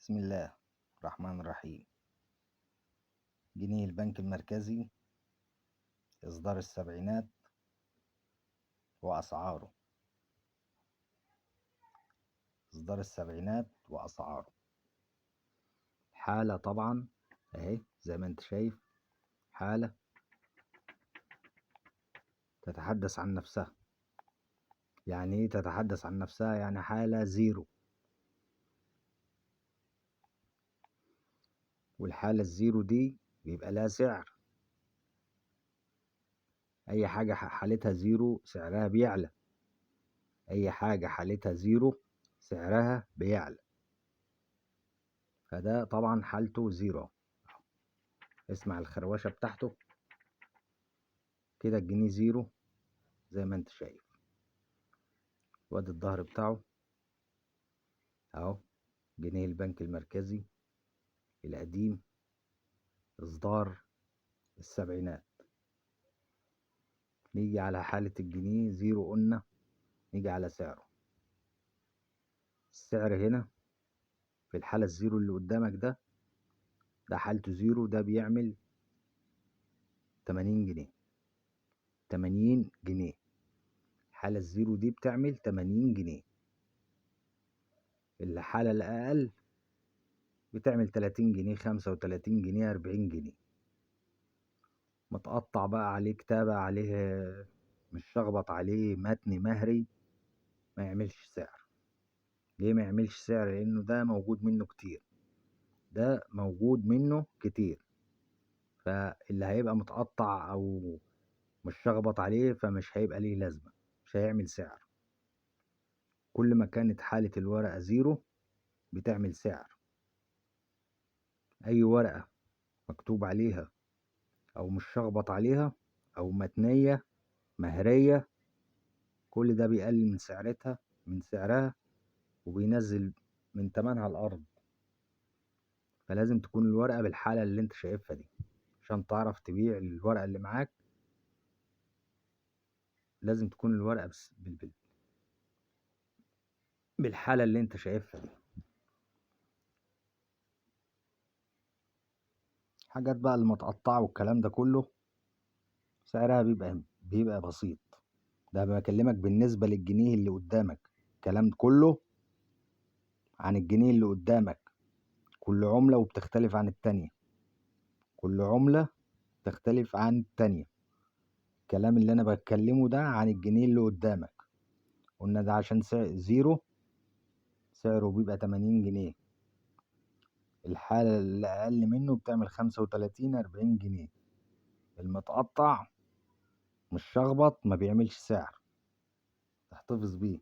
بسم الله الرحمن الرحيم. جنيه البنك المركزي إصدار السبعينات وأسعاره. إصدار السبعينات وأسعاره. حالة طبعا أهي زي ما أنت شايف، حالة تتحدث عن نفسها. يعني إيه تتحدث عن نفسها؟ يعني حالة زيرو، والحالة الزيرو دي بيبقى لها سعر. أي حاجة حالتها زيرو سعرها بيعلى. أي حاجة حالتها زيرو سعرها بيعلى. فده طبعا حالته زيرو. اسمع الخروشة بتاعته كده، الجنيه زيرو زي ما انت شايف. وادي الظهر بتاعه اهو، جنيه البنك المركزي القديم اصدار السبعينات. نيجي على حالة الجنيه زيرو، قلنا نيجي على سعره. السعر هنا في الحالة الزيرو اللي قدامك ده حالته زيرو، ده بيعمل 80 جنيه. 80 جنيه. الحالة الزيرو دي بتعمل 80 جنيه. الحالة الأقل بتعمل 30 جنيه، 35 جنيه، 40 جنيه. متقطع بقى عليه كتابة، عليه مش شخبط، عليه متن مهري، ما يعملش سعر. ليه ما يعملش سعر؟ لأنه ده موجود منه كتير. ده موجود منه كتير، فاللي هيبقى متقطع أو مش شخبط عليه فمش هيبقى ليه لازمة، مش هيعمل سعر. كل ما كانت حالة الورقة زيرو بتعمل سعر. أي ورقة مكتوب عليها أو مش شخبط عليها أو متنية مهرية، كل ده بيقلل من سعرها وبينزل من تمنها الأرض. فلازم تكون الورقة بالحالة اللي انت شايفها دي عشان تعرف تبيع الورقة اللي معاك. لازم تكون الورقة بالحالة اللي انت شايفها دي. حاجات بقى المتقطعة والكلام ده كله سعرها بيبقى بسيط. ده بكلمك بالنسبة للجنيه اللي قدامك. الكلام كله عن الجنيه اللي قدامك. كل عملة وبتختلف عن التانية. كل عملة تختلف عن التانية. الكلام اللي انا بتكلمه ده عن الجنيه اللي قدامك. قلنا ده عشان زيرو سعره بيبقى 80 جنيه. الحالة اللي أقل منه بتعمل 35 40 جنيه. المتقطع مش شخبط ما بيعملش سعر، تحتفظ بيه.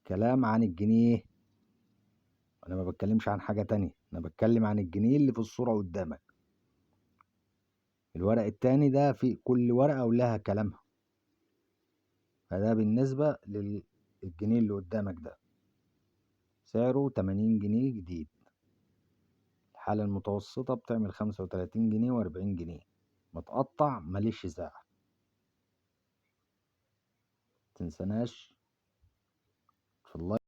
كلام عن الجنيه، أنا ما بتكلمش عن حاجة تانية، أنا بتكلم عن الجنيه اللي في الصورة قدامك. الورق التاني ده في كل ورقة ولها كلامها. فده بالنسبة للجنيه اللي قدامك ده سعره 80 جنيه جديد. الحالة المتوسطة بتعمل 35 جنيه و40 جنيه. متقطع ماليش سعر. متنسناش في اللايك